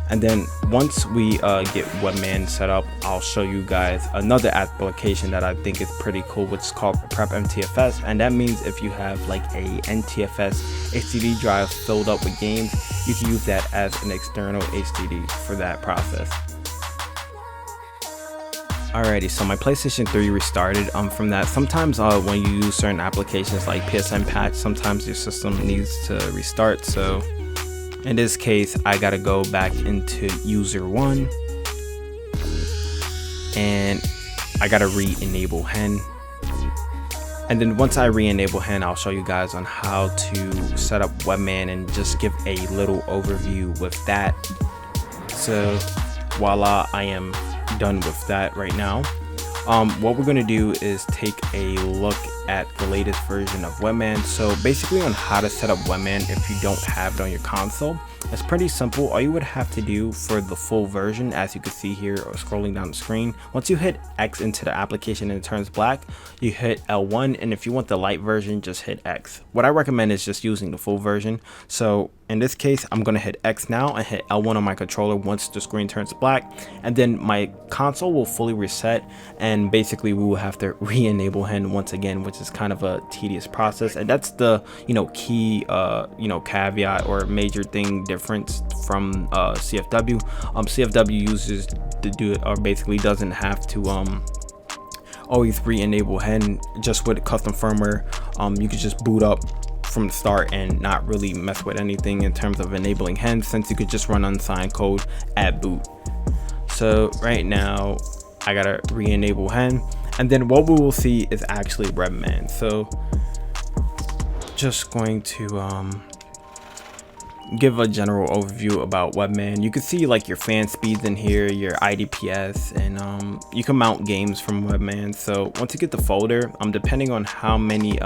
and then once we get webMAN set up, I'll show you guys another application that I think is pretty cool, which is called Prep NTFS. And that means if you have like a NTFS HDD drive filled up with games, you can use that as an external HDD for that process. Alrighty, so my PlayStation 3 restarted. From that, sometimes when you use certain applications like PSN Patch, sometimes your system needs to restart. So in this case, I gotta go back into user 1, and I gotta re-enable HEN. And then once I re-enable HEN, I'll show you guys on how to set up webMAN and just give a little overview with that. So voila, I am done with that right now. What we're going to do is take a look at the latest version of webMAN. So basically on how to set up webMAN if you don't have it on your console, it's pretty simple. All you would have to do for the full version, as you can see here or scrolling down the screen, once you hit X into the application and it turns black, you hit L1, and if you want the light version, just hit X. What I recommend is just using the full version. So in this case, I'm going to hit X now and hit L1 on my controller once the screen turns black, and then my console will fully reset, and basically we will have to re-enable HEN once again, which is kind of a tedious process. And that's the key caveat or major thing difference from CFW. CFW uses to do it, or basically doesn't have to always re-enable HEN. Just with custom firmware, you could just boot up from the start and not really mess with anything in terms of enabling HEN, since you could just run unsigned code at boot. So right now I gotta re-enable HEN, and then what we will see is actually webMAN. So just going to give a general overview about webMAN. You can see like your fan speeds in here, your IDPS, and you can mount games from webMAN. So once you get the folder, depending on how many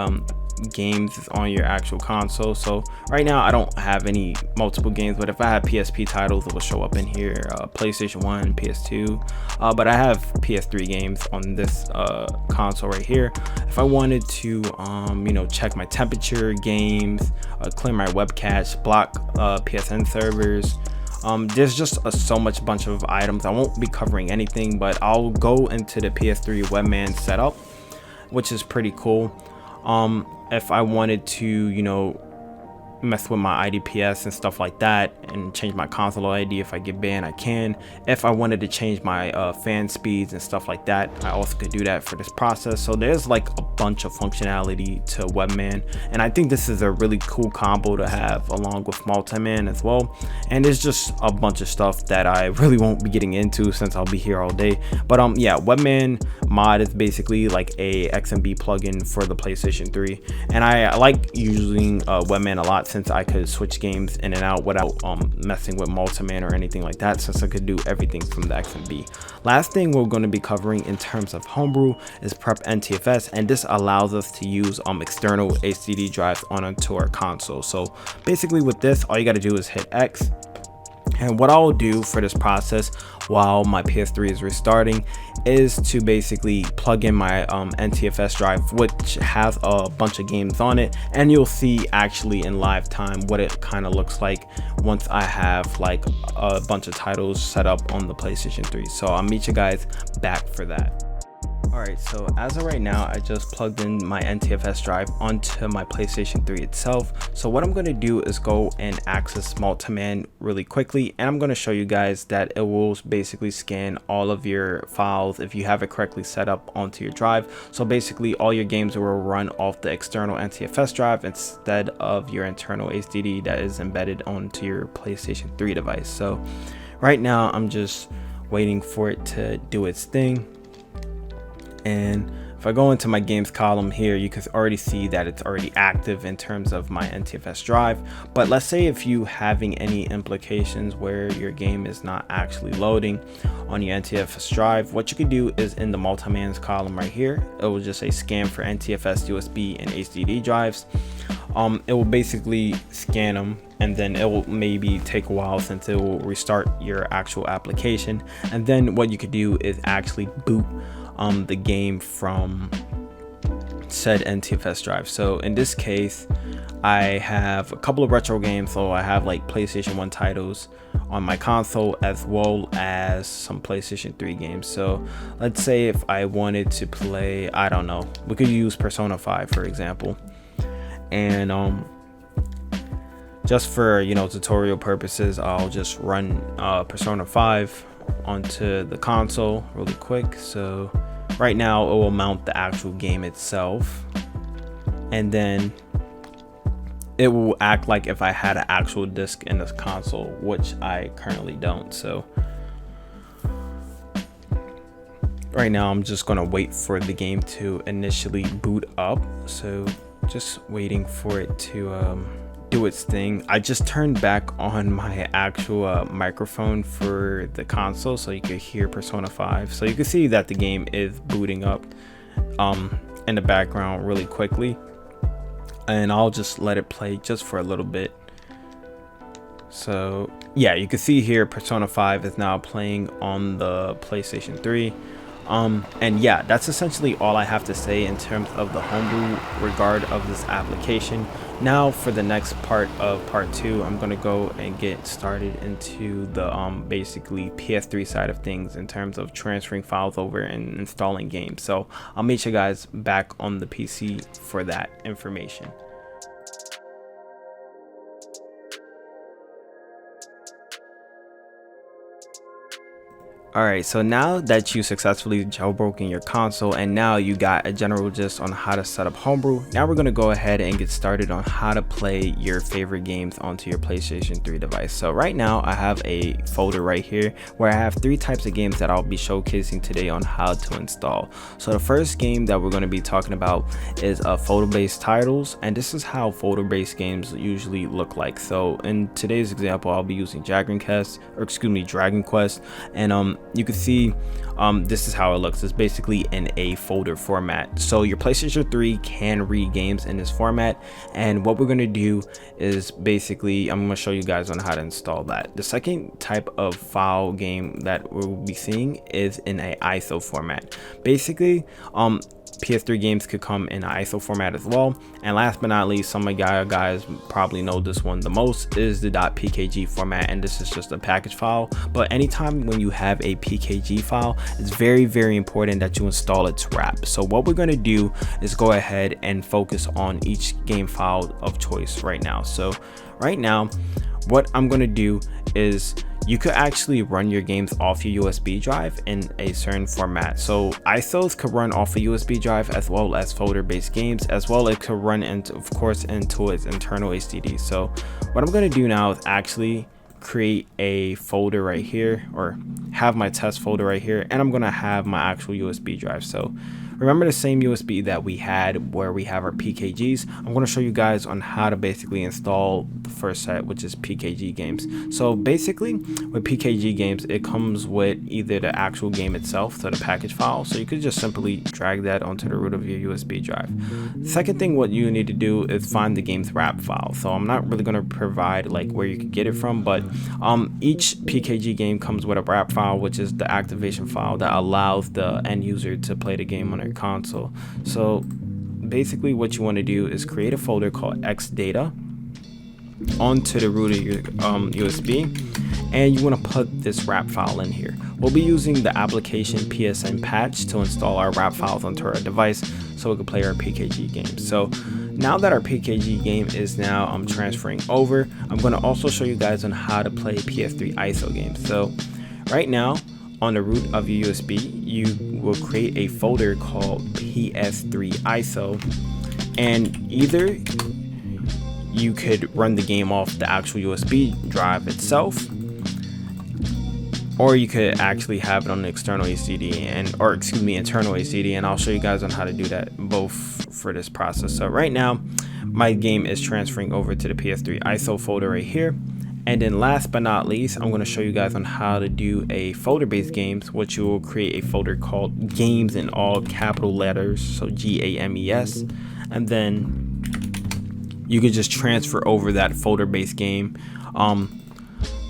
games is on your actual console. So right now I don't have any multiple games, but if I had PSP titles, it will show up in here, PlayStation 1, PS2, but I have PS3 games on this console right here. If I wanted to check my temperature, games, clear my web cache, block PSN servers, there's just so much bunch of items. I won't be covering anything, but I'll go into the PS3 webMAN setup, which is pretty cool. If I wanted to, mess with my IDPS and stuff like that and change my console ID, if I get banned, I can. If I wanted to change my fan speeds and stuff like that, I also could do that for this process. So there's like a bunch of functionality to webMAN, and I think this is a really cool combo to have along with multiMan as well. And there's just a bunch of stuff that I really won't be getting into since I'll be here all day. But yeah, webMAN mod is basically like a XMB plugin for the PlayStation 3, and I like using webMAN a lot since I could switch games in and out without messing with multiMan or anything like that, since I could do everything from the XMB. Last thing we're going to be covering in terms of Homebrew is Prep NTFS, and this allows us to use external HDD drives onto our console. So basically with this, all you got to do is hit X. And what I'll do for this process while my PS3 is restarting is to basically plug in my NTFS drive, which has a bunch of games on it, and you'll see actually in live time what it kind of looks like once I have like a bunch of titles set up on the PlayStation 3. So I'll meet you guys back for that. Alright, so as of right now, I just plugged in my NTFS drive onto my PlayStation 3 itself. So what I'm going to do is go and access multiMan really quickly, and I'm going to show you guys that it will basically scan all of your files if you have it correctly set up onto your drive. So basically all your games will run off the external NTFS drive instead of your internal HDD that is embedded onto your PlayStation 3 device. So right now I'm just waiting for it to do its thing. And if I go into my games column here, you can already see that it's already active in terms of my NTFS drive. But let's say if you having any implications where your game is not actually loading on your NTFS drive, what you could do is in the multiMans column right here, it will just say scan for NTFS USB and HDD drives. It will basically scan them, and then it will maybe take a while since it will restart your actual application. And then what you could do is actually boot the game from said NTFS drive. So in this case, I have a couple of retro games, so I have like PlayStation 1 titles on my console as well as some PlayStation 3 games. So let's say if I wanted to play, I don't know, we could use Persona 5 for example, and just for tutorial purposes, I'll just run Persona 5 onto the console really quick. So right now it will mount the actual game itself, and then it will act like if I had an actual disc in this console, which I currently don't. So right now I'm just gonna wait for the game to initially boot up. So just waiting for it to do its thing. I just turned back on my actual microphone for the console so you could hear Persona 5. So you can see that the game is booting up in the background really quickly, and I'll just let it play just for a little bit. So yeah, you can see here Persona 5 is now playing on the PlayStation 3. And yeah, that's essentially all I have to say in terms of the homebrew regard of this application. Now for the next part of part 2, I'm going to go and get started into the basically PS3 side of things in terms of transferring files over and installing games. So I'll meet you guys back on the PC for that information. Alright, so now that you successfully jailbroken your console and now you got a general gist on how to set up Homebrew, now we're going to go ahead and get started on how to play your favorite games onto your PlayStation 3 device. So right now I have a folder right here where I have 3 types of games that I'll be showcasing today on how to install. So the first game that we're going to be talking about is folder-based titles, and this is how folder-based games usually look like. So in today's example, I'll be using Dragon Quest, and you can see this is how it looks. It's basically in a folder format, so your PlayStation 3 can read games in this format. And what we're going to do is basically I'm going to show you guys on how to install that. The second type of file game that we'll be seeing is in a ISO format. Basically PS3 games could come in an ISO format as well. And last but not least, some of you guys probably know this one the most, is the .pkg format, and this is just a package file. But anytime when you have a PKG file, it's very important that you install its wrap. So what we're going to do is go ahead and focus on each game file of choice right now. So right now what I'm going to do is you could actually run your games off your USB drive in a certain format. So ISOs could run off a USB drive as well as folder-based games, as well it could run into, of course, into its internal HDD. So what I'm going to do now is actually create a folder right here, or have my test folder right here, and I'm going to have my actual USB drive. So remember the same USB that we had where we have our PKGs. I'm going to show you guys on how to basically install the first set, which is PKG games. So basically with PKG games, it comes with either the actual game itself, so the package file, so you could just simply drag that onto the root of your USB drive. The second thing what you need to do is find the game's wrap file. So I'm not really going to provide like where you can get it from, but each PKG game comes with a wrap file, which is the activation file that allows the end user to play the game on their console. So basically what you want to do is create a folder called xdata onto the root of your USB, and you want to put this wrap file in here. we'll be using the application PSN Patch to install our WRAP files onto our device so we can play our PKG game. So now that our PKG game is now transferring over, I'm going to also show you guys on how to play PS3 ISO games. So right now, on the root of your USB, you will create a folder called PS3 ISO, and either you could run the game off the actual USB drive itself, or you could actually have it on an external HDD internal HDD, and I'll show you guys on how to do that both for this process. So right now, my game is transferring over to the PS3 ISO folder right here. And then last but not least, I'm going to show you guys on how to do a folder-based games, which you will create a folder called games in all capital letters, so GAMES, and then you can just transfer over that folder-based game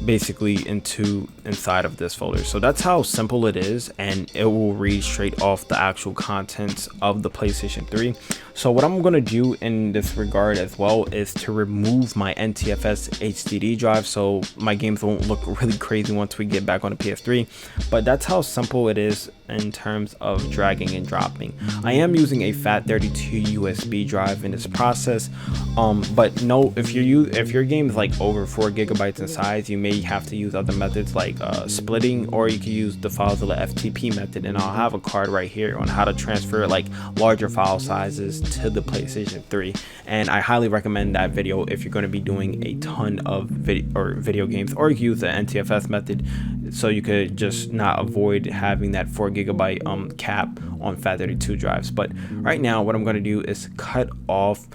basically inside of this folder. So that's how simple it is, and it will read straight off the actual contents of the PlayStation 3. So what I'm going to do in this regard as well is to remove my NTFS HDD drive so my games won't look really crazy once we get back on the PS3. But that's how simple it is in terms of dragging and dropping. I am using a FAT32 USB drive in this process, but no, if your game is like over 4 GB in size, you may have to use other methods like splitting, or you can use the FileZilla FTP method, and I'll have a card right here on how to transfer like larger file sizes to the PlayStation 3, and I highly recommend that video if you're going to be doing a ton of video games, or you can use the NTFS method so you could just not avoid having that 4 GB cap on FAT32 drives. But right now what I'm going to do is cut off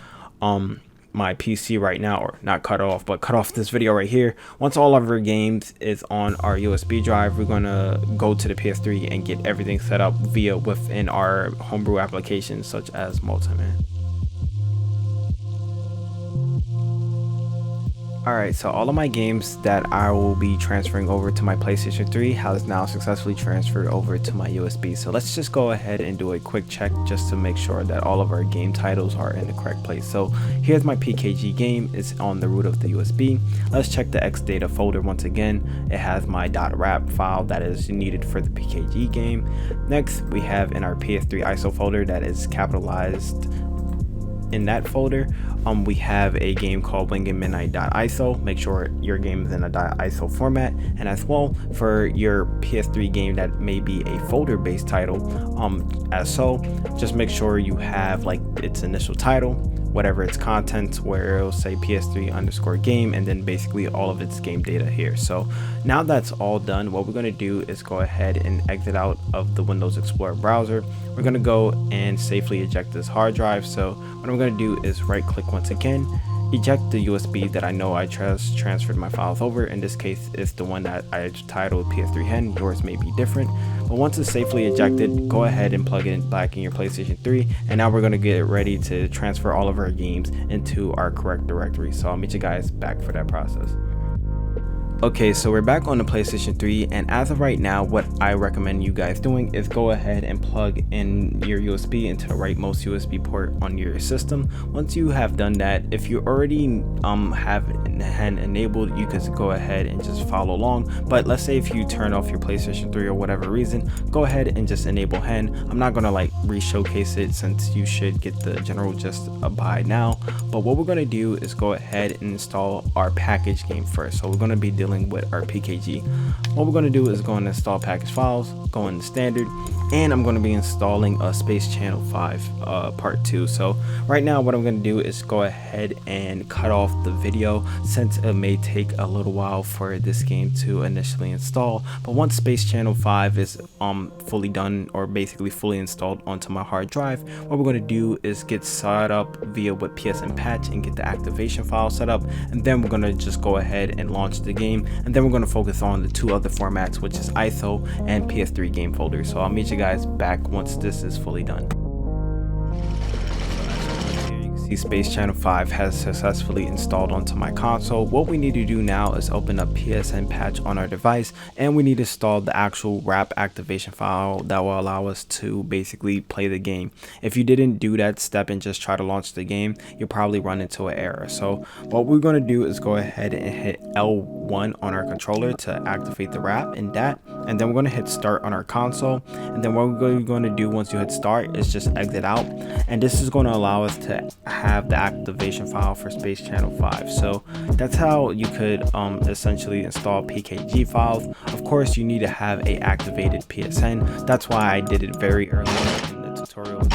my PC right now, or not cut off, but cut off this video right here. Once all of our games is on our USB drive, we're gonna go to the PS3 and get everything set up within our homebrew applications such as multiMan. Alright, so all of my games that I will be transferring over to my PlayStation 3 has now successfully transferred over to my USB. So let's just go ahead and do a quick check just to make sure that all of our game titles are in the correct place. So here's my PKG game, it's on the root of the USB. Let's check the Xdata folder once again. It has my .wrap file that is needed for the PKG game. Next, we have in our PS3 ISO folder that is capitalized. In that folder, we have a game called wingingmidnight.iso. Make sure your game is in a .iso format, and as well for your PS3 game that may be a folder-based title, just make sure you have like its initial title, whatever its contents, where it'll say PS3_game, and then basically all of its game data here. So now that's all done, what we're going to do is go ahead and exit out of the Windows Explorer browser. We're going to go and safely eject this hard drive. So what I'm going to do is right click once again, eject the USB that I know I just transferred my files over. In this case, it's the one that I titled PS3 HEN. Yours may be different, but once it's safely ejected, go ahead and plug it back in your PlayStation 3. And now we're going to get ready to transfer all of our games into our correct directory. So I'll meet you guys back for that process. Okay, so we're back on the PlayStation 3, and as of right now, what I recommend you guys doing is go ahead and plug in your USB into the rightmost USB port on your system. Once you have done that, if you already have HEN enabled, you could go ahead and just follow along. But let's say if you turn off your PlayStation 3 or whatever reason, go ahead and just enable HEN. I'm not gonna like re-showcase it since you should get the general gist by now. But what we're gonna do is go ahead and install our package game first. So we're gonna be dealing with our PKG. What we're going to do is go and install package files, go into standard, and I'm going to be installing a Space Channel 5 part 2. So right now what I'm going to do is go ahead and cut off the video since it may take a little while for this game to initially install. But once Space Channel 5 is fully done, or basically fully installed onto my hard drive, what we're going to do is get set up via with PSN Patch and get the activation file set up, and then we're going to just go ahead and launch the game, and then we're going to focus on the two other formats, which is ISO and PS3 game folder. So I'll meet you guys back once this is fully done. Space Channel 5 has successfully installed onto my console. What we need to do now is open up PSN Patch on our device, and we need to install the actual wrap activation file that will allow us to basically play the game. If you didn't do that step and just try to launch the game, you'll probably run into an error. So what we're going to do is go ahead and hit L1 on our controller to activate the wrap and that, and then we're going to hit start on our console. And then what we're going to do once you hit start is just exit out, and this is going to allow us to have the activation file for Space Channel 5. So that's how you could essentially install PKG files. Of course, you need to have a activated PSN. That's why I did it very early in the tutorial.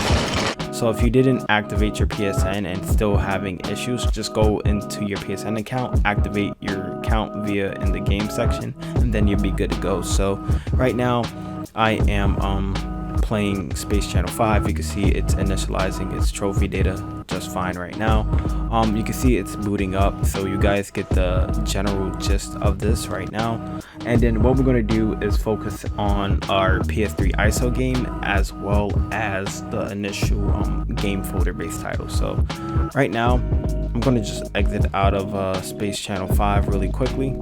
So if you didn't activate your PSN and still having issues, just go into your PSN account, activate your account via in the game section, and then you'll be good to go. So right now I am playing Space Channel 5. You can see it's initializing its trophy data just fine right now. You can see it's booting up, so you guys get the general gist of this right now. And then what we're going to do is focus on our PS3 ISO game as well as the initial game folder based title. So right now I'm going to just exit out of Space Channel 5 really quickly,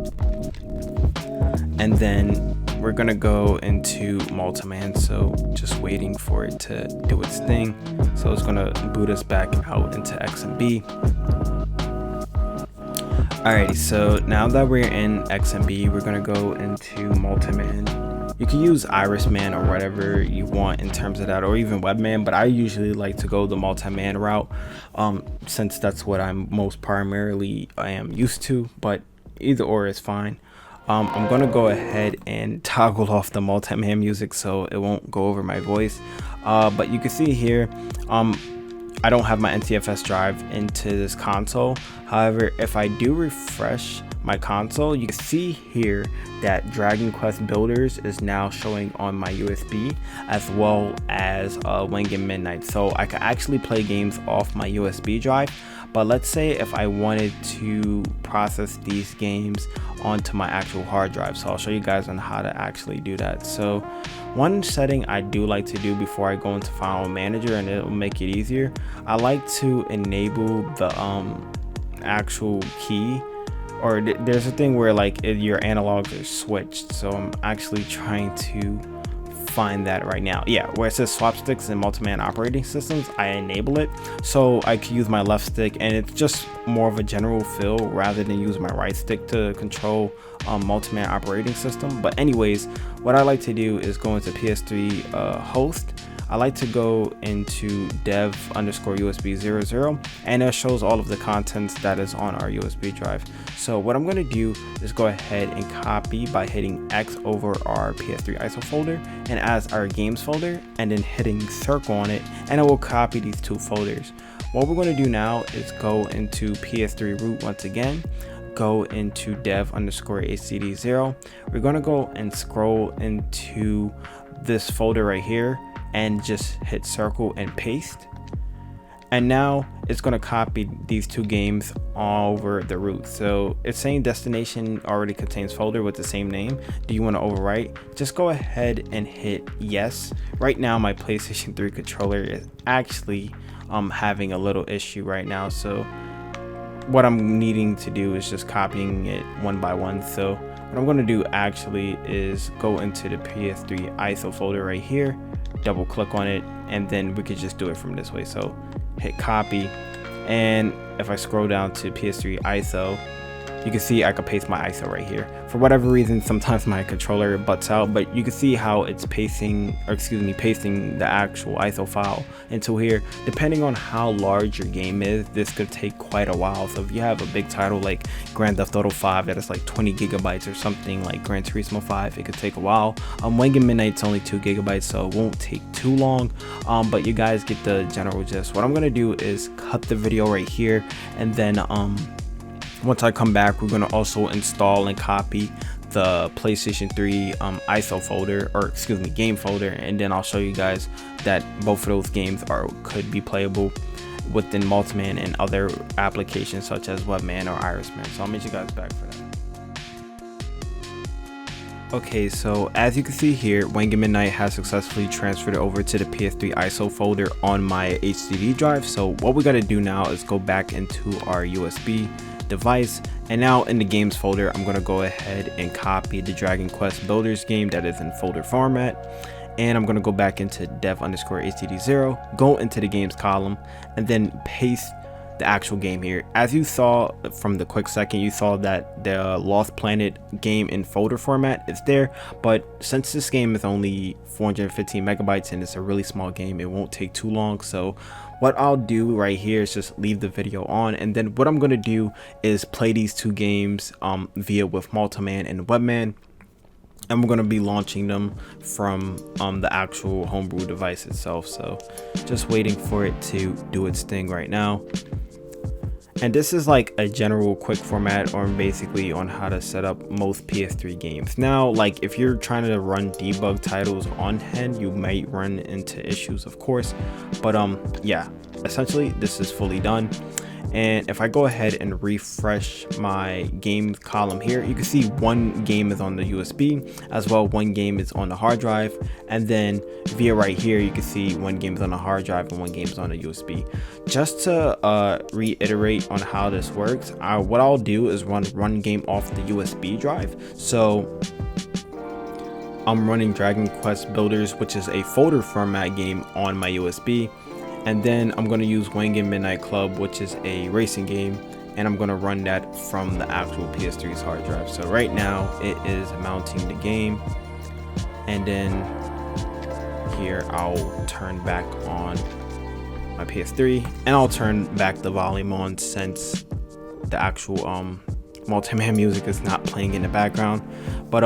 and then we're gonna go into multiman. So just waiting for it to do its thing. So it's gonna boot us back out into XMB. Alrighty, so now that we're in XMB, we're gonna go into multiman. You can use IRISMAN or whatever you want in terms of that, or even webMAN, but I usually like to go the multiman route since that's what I'm most primarily used to, but either or is fine. I'm gonna go ahead and toggle off the multiman music so it won't go over my voice, but you can see here I don't have my NTFS drive into this console. However, if I do refresh my console, you can see here that Dragon Quest Builders is now showing on my USB, as well as Wing and Midnight. So I can actually play games off my USB drive. But let's say if I wanted to process these games onto my actual hard drive. So I'll show you guys on how to actually do that. So one setting I do like to do before I go into File Manager, and it'll make it easier, I like to enable the actual key, or there's a thing where like your analogs are switched. So I'm actually trying to find that right now. Yeah, where it says swap sticks in multiman operating systems, I enable it so I can use my left stick, and it's just more of a general feel rather than use my right stick to control multiman operating system. But anyways, what I like to do is go into PS3 host. I like to go into dev_USB00, and it shows all of the contents that is on our USB drive. So what I'm going to do is go ahead and copy by hitting X over our PS3 ISO folder and as our games folder, and then hitting circle on it, and it will copy these two folders. What we're going to do now is go into PS3 root once again, go into dev_HCD0. We're going to go and scroll into this folder right here and just hit circle and paste, and now it's going to copy these two games over the root. So it's saying destination already contains folder with the same name. Do you want to overwrite? Just go ahead and hit yes. Right now my PlayStation 3 controller is actually having a little issue right now, so what I'm needing to do is just copying it one by one. So what I'm going to do actually is go into the PS3 ISO folder right here, double click on it, and then we could just do it from this way. So hit copy, and if I scroll down to PS3 ISO, you can see I could paste my ISO right here. For whatever reason, sometimes my controller butts out, but you can see how it's pasting the actual ISO file into here. Depending on how large your game is, this could take quite a while. So if you have a big title like Grand Theft Auto 5 that is like 20 gigabytes or something like Gran Turismo 5, it could take a while. Wing and Midnight's only 2 gigabytes, so it won't take too long, but you guys get the general gist. What I'm gonna do is cut the video right here, and then once I come back, we're going to also install and copy the PlayStation 3 ISO folder, or excuse me, game folder, and then I'll show you guys that both of those games could be playable within multiman and other applications such as webMAN or IRISMAN. So I'll meet you guys back for that. Okay, so as you can see here, Wang Midnight has successfully transferred over to the PS3 ISO folder on my HDD drive. So what we're going to do now is go back into our USB device, and now in the games folder I'm going to go ahead and copy the Dragon Quest Builders game that is in folder format, and I'm going to go back into dev_htd0, go into the games column, and then paste the actual game here. As you saw from the quick second, you saw that the Lost Planet game in folder format is there, but since this game is only 415 megabytes and it's a really small game, it won't take too long. So what I'll do right here is just leave the video on, and then what I'm going to do is play these two games via with multiMan and webMAN, and we're going to be launching them from the actual homebrew device itself. So just waiting for it to do its thing right now. And this is like a general quick format on basically on how to set up most PS3 games. Now, like if you're trying to run debug titles on HEN, you might run into issues, of course, but yeah, essentially this is fully done. And if I go ahead and refresh my game column here, you can see one game is on the USB, as well one game is on the hard drive, and then via right here you can see one game is on the hard drive and one game is on the USB. Just to reiterate on how this works, what I'll do is run game off the USB drive. So I'm running Dragon Quest Builders, which is a folder format game, on my USB. And then I'm going to use Wang Midnight Club, which is a racing game, and I'm going to run that from the actual PS3's hard drive. So right now it is mounting the game, and then here I'll turn back on my PS3 and I'll turn back the volume on since the actual multiMan music is not playing in the background. But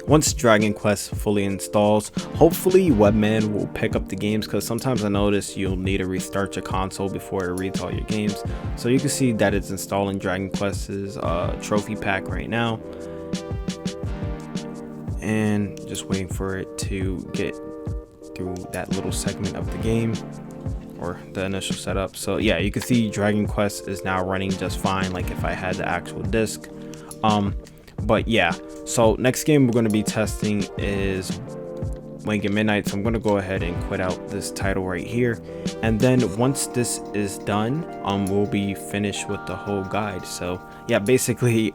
once Dragon Quest fully installs, hopefully webMAN will pick up the games, because sometimes I notice you'll need to restart your console before it reads all your games. So you can see that it's installing Dragon Quest's trophy pack right now, and just waiting for it to get through that little segment of the game, or the initial setup. So yeah, you can see Dragon Quest is now running just fine, like if I had the actual disc. But yeah, so next game we're going to be testing is Wang Midnight. So I'm going to go ahead and quit out this title right here, and then once this is done, we'll be finished with the whole guide. So yeah, basically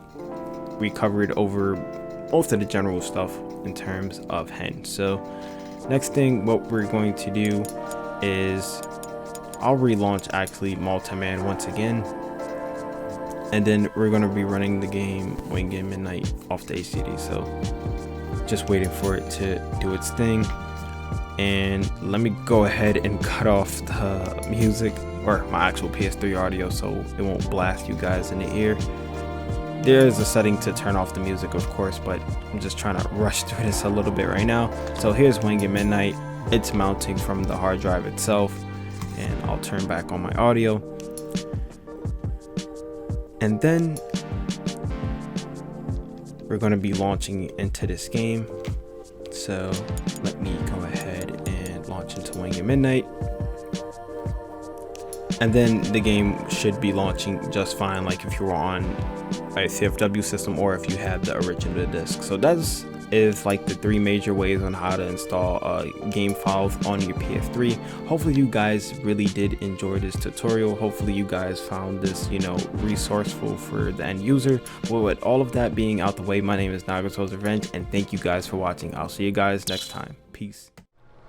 we covered over most of the general stuff in terms of HEN. So next thing what we're going to do is I'll relaunch actually multiMan once again, and then we're going to be running the game Wang Midnight off the HDD. So just waiting for it to do its thing. And let me go ahead and cut off the music, or my actual PS3 audio, so it won't blast you guys in the ear. There is a setting to turn off the music, of course, but I'm just trying to rush through this a little bit right now. So here's Wang Midnight. It's mounting from the hard drive itself, and I'll turn back on my audio. And then we're going to be launching into this game. So let me go ahead and launch into Wang Midnight. And then the game should be launching just fine, like if you were on a CFW system or if you had the original disc. So that's is like the three major ways on how to install game files on your PS3. Hopefully you guys really did enjoy this tutorial. Hopefully you guys found this, you know, resourceful for the end user. Well, with all of that being out the way, my name is Nagato's Revenge, and thank you guys for watching. I'll see you guys next time. Peace.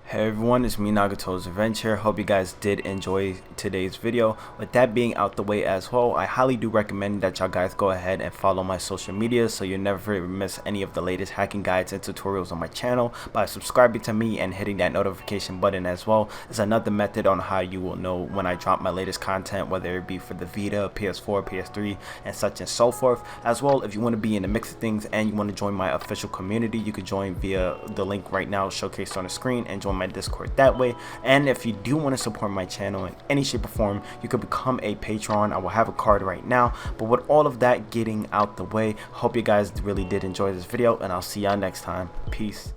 Hey everyone, it's me, Nagato's Revenge here. Hope you guys did enjoy today's video. With that being out the way as well, I highly do recommend that y'all guys go ahead and follow my social media so you never miss any of the latest hacking guides and tutorials on my channel by subscribing to me and hitting that notification button as well. It's another method on how you will know when I drop my latest content, whether it be for the Vita, PS4, PS3, and such and so forth. As well, if you want to be in the mix of things and you want to join my official community, you could join via the link right now showcased on the screen and join my Discord that way. And if you do want to support my channel in any shape or form, you could become a patron. I will have a card right now. But with all of that getting out the way, hope you guys really did enjoy this video, and I'll see y'all next time. Peace.